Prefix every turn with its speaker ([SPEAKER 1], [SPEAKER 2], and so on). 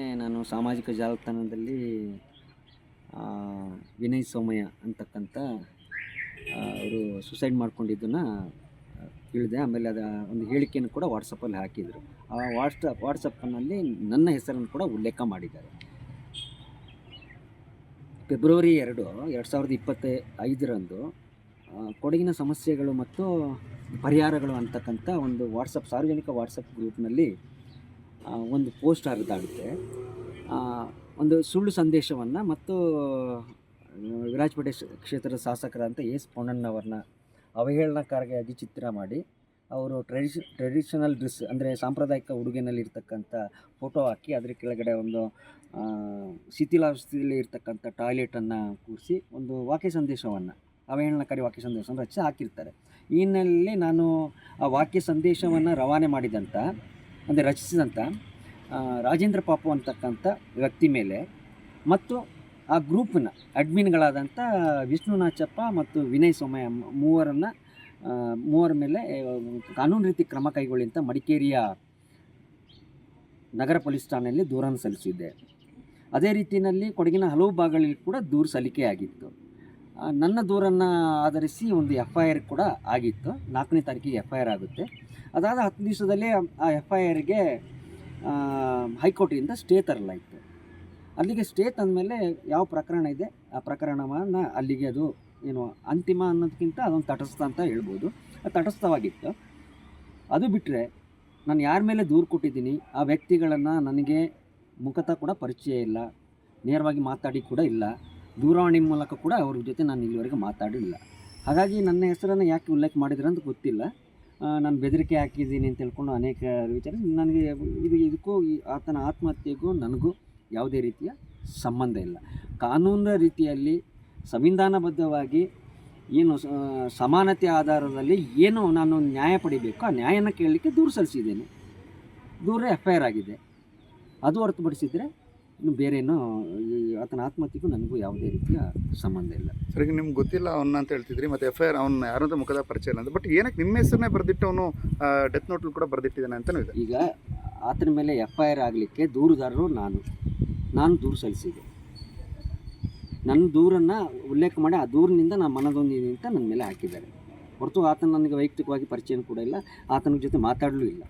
[SPEAKER 1] ನಾನು ಸಾಮಾಜಿಕ ಜಾಲತಾಣದಲ್ಲಿ ವಿನಯ್ ಸೋಮಯ್ಯ ಅಂತಕ್ಕಂಥ ಅವರು ಸುಸೈಡ್ ಮಾಡ್ಕೊಂಡಿದ್ದನ್ನು ತಿಳಿದೆ. ಆಮೇಲೆ ಅದರ ಒಂದು ಹೇಳಿಕೆಯನ್ನು ಕೂಡ ವಾಟ್ಸಪ್ಪಲ್ಲಿ ಹಾಕಿದರು. ಆ ವಾಟ್ಸಪ್ಪಿನಲ್ಲಿ ನನ್ನ ಹೆಸರನ್ನು ಕೂಡ ಉಲ್ಲೇಖ ಮಾಡಿದ್ದಾರೆ. ಫೆಬ್ರವರಿ 2, 2025ರಂದು ಕೊಡಗಿನ ಸಮಸ್ಯೆಗಳು ಮತ್ತು ಪರಿಹಾರಗಳು ಅಂತಕ್ಕಂಥ ಒಂದು ಸಾರ್ವಜನಿಕ ವಾಟ್ಸಪ್ ಗ್ರೂಪ್ನಲ್ಲಿ ಒಂದು ಪೋಸ್ಟ್ ಹರಿದಾಡುತ್ತೆ. ಒಂದು ಸುಳ್ಳು ಸಂದೇಶವನ್ನು ಮತ್ತು ವಿರಾಜಪೇಟೆ ಕ್ಷೇತ್ರದ ಶಾಸಕರಂತ ಎಸ್ ಪೊನ್ನಣ್ಣವ್ರನ್ನ ಅವಹೇಳನಕಾರಿಯಾಗಿ ಚಿತ್ರ ಮಾಡಿ ಅವರು ಟ್ರೆಡಿಷನಲ್ ಡ್ರೆಸ್ ಅಂದರೆ ಸಾಂಪ್ರದಾಯಿಕ ಉಡುಗೆನಲ್ಲಿರ್ತಕ್ಕಂಥ ಫೋಟೋ ಹಾಕಿ ಅದರ ಕೆಳಗಡೆ ಒಂದು ಶಿಥಿಲಾವಸ್ಥೆಯಲ್ಲಿ ಇರ್ತಕ್ಕಂಥ ಟಾಯ್ಲೆಟನ್ನು ಕೂರಿಸಿ ಒಂದು ವಾಕ್ಯ ಸಂದೇಶವನ್ನು ಅವಹೇಳನಕಾರಿ ವಾಕ್ಯ ಸಂದೇಶವನ್ನು ರಚಿಸಿ ಹಾಕಿರ್ತಾರೆ. ಈ ಹಿನ್ನೆಲೆಯಲ್ಲಿ ನಾನು ಆ ವಾಕ್ಯ ಸಂದೇಶವನ್ನು ರವಾನೆ ಮಾಡಿದಂಥ ಅಂದರೆ ರಚಿಸಿದಂಥ ರಾಜೇಂದ್ರ ಪಾಪು ಅಂತಕ್ಕಂಥ ವ್ಯಕ್ತಿ ಮೇಲೆ ಮತ್ತು ಆ ಗ್ರೂಪ್ನ ಅಡ್ಮಿನ್ಗಳಾದಂಥ ವಿಷ್ಣು ನಾಚಪ್ಪ ಮತ್ತು ವಿನಯ್ ಸೋಮಯ್ಯ ಮೂವರ ಮೇಲೆ ಕಾನೂನು ರೀತಿ ಕ್ರಮ ಕೈಗೊಳ್ಳಿ ಅಂತ ಮಡಿಕೇರಿಯ ನಗರ ಪೊಲೀಸ್ ಠಾಣೆಯಲ್ಲಿ ದೂರನ್ನು ಸಲ್ಲಿಸಿದ್ದೆ. ಅದೇ ರೀತಿಯಲ್ಲಿ ಕೊಡಗಿನ ಹಲವು ಭಾಗಗಳಲ್ಲಿ ಕೂಡ ದೂರು ಸಲ್ಲಿಕೆಯಾಗಿತ್ತು. ನನ್ನ ದೂರನ್ನು ಆಧರಿಸಿ ಒಂದು FIR ಕೂಡ ಆಗಿತ್ತು. 4ನೇ ತಾರೀಕಿಗೆ FIR ಆಗುತ್ತೆ. ಅದಾದ 10 ದಿವಸದಲ್ಲೇ ಆ FIRಗೆ ಹೈಕೋರ್ಟಿಂದ ಸ್ಟೇ ತರಲಾಯಿತು. ಅಲ್ಲಿಗೆ ಸ್ಟೇ ತಂದಮೇಲೆ ಯಾವ ಪ್ರಕರಣ ಇದೆ ಆ ಪ್ರಕರಣವನ್ನು ಅಲ್ಲಿಗೆ ಅದು ಏನು ಅಂತಿಮ ಅನ್ನೋದಕ್ಕಿಂತ ಅದೊಂದು ತಟಸ್ಥ ಅಂತ ಹೇಳ್ಬೋದು. ಅದು ತಟಸ್ಥವಾಗಿತ್ತು. ಅದು ಬಿಟ್ಟರೆ ನಾನು ಯಾರ ಮೇಲೆ ದೂರು ಕೊಟ್ಟಿದ್ದೀನಿ ಆ ವ್ಯಕ್ತಿಗಳನ್ನು ನನಗೆ ಮುಖತಃ ಕೂಡ ಪರಿಚಯ ಇಲ್ಲ, ನೇರವಾಗಿ ಮಾತಾಡಿ ಕೂಡ ಇಲ್ಲ, ದೂರವಾಣಿ ಮೂಲಕ ಕೂಡ ಅವ್ರ ಜೊತೆ ನಾನು ಇಲ್ಲಿವರೆಗೆ ಮಾತಾಡಿಲ್ಲ. ಹಾಗಾಗಿ ನನ್ನ ಹೆಸರನ್ನು ಯಾಕೆ ಉಲ್ಲೇಖ ಮಾಡಿದ್ರು ಅಂತ ಗೊತ್ತಿಲ್ಲ. ನಾನು ಬೆದರಿಕೆ ಹಾಕಿದ್ದೀನಿ ಅಂತ ಹೇಳ್ಕೊಂಡು ಅನೇಕ ವಿಚಾರ ನನಗೆ ಇದಕ್ಕೂ ಆತನ ಆತ್ಮಹತ್ಯೆಗೂ ನನಗೂ ಯಾವುದೇ ರೀತಿಯ ಸಂಬಂಧ ಇಲ್ಲ. ಕಾನೂನಿನ ರೀತಿಯಲ್ಲಿ ಸಂವಿಧಾನಬದ್ಧವಾಗಿ ಏನು ಸಮಾನತೆ ಆಧಾರದಲ್ಲಿ ಏನು ನಾನು ನ್ಯಾಯ ಪಡಿಬೇಕು ಆ ನ್ಯಾಯನ ಕೇಳಲಿಕ್ಕೆ ದೂರು ಸಲ್ಲಿಸಿದ್ದೇನೆ. ದೂರ FIR ಆಗಿದೆ. ಅದು ಹೊರತುಪಡಿಸಿದರೆ ಇನ್ನು ಬೇರೇನೋ ಆತನ ಆತ್ಮಹತ್ಯೆಗೂ ನನಗೂ ಯಾವುದೇ ರೀತಿಯ ಸಂಬಂಧ ಇಲ್ಲ.
[SPEAKER 2] ಸರಿ, ನಿಮ್ಗೆ ಗೊತ್ತಿಲ್ಲ ಅವನ್ನ ಅಂತ ಹೇಳ್ತಿದ್ರಿ, ಮತ್ತು FIR ಅವ್ನು ಯಾರಂತ ಮುಖದ ಪರಿಚಯ ಇಲ್ಲ ಅಂತ. ಬಟ್ ಏನಕ್ಕೆ ನಿಮ್ಮ ಹೆಸರನ್ನೇ ಬರೆದಿಟ್ಟು ಅವನು ಡೆತ್ ನೋಟಲ್ಲಿ ಕೂಡ ಬರೆದಿಟ್ಟಿದ್ದಾನೆ ಅಂತಲೂ ಇದೆ.
[SPEAKER 1] ಈಗ ಆತನ ಮೇಲೆ FIR ಆಗಲಿಕ್ಕೆ ದೂರುದಾರರು ನಾನು ದೂರು ಸಲ್ಲಿಸಿದೆ. ನನ್ನ ದೂರನ್ನು ಉಲ್ಲೇಖ ಮಾಡಿ ಆ ದೂರಿನಿಂದ ನಾನು ಮನದೊಂದಿದ್ದೀನಿ ಅಂತ ನನ್ನ ಮೇಲೆ ಹಾಕಿದ್ದಾರೆ. ಹೊರತು ಆತನ ನನಗೆ ವೈಯಕ್ತಿಕವಾಗಿ ಪರಿಚಯ ಕೂಡ ಇಲ್ಲ, ಆತನ ಜೊತೆ ಮಾತಾಡಲೂ ಇಲ್ಲ.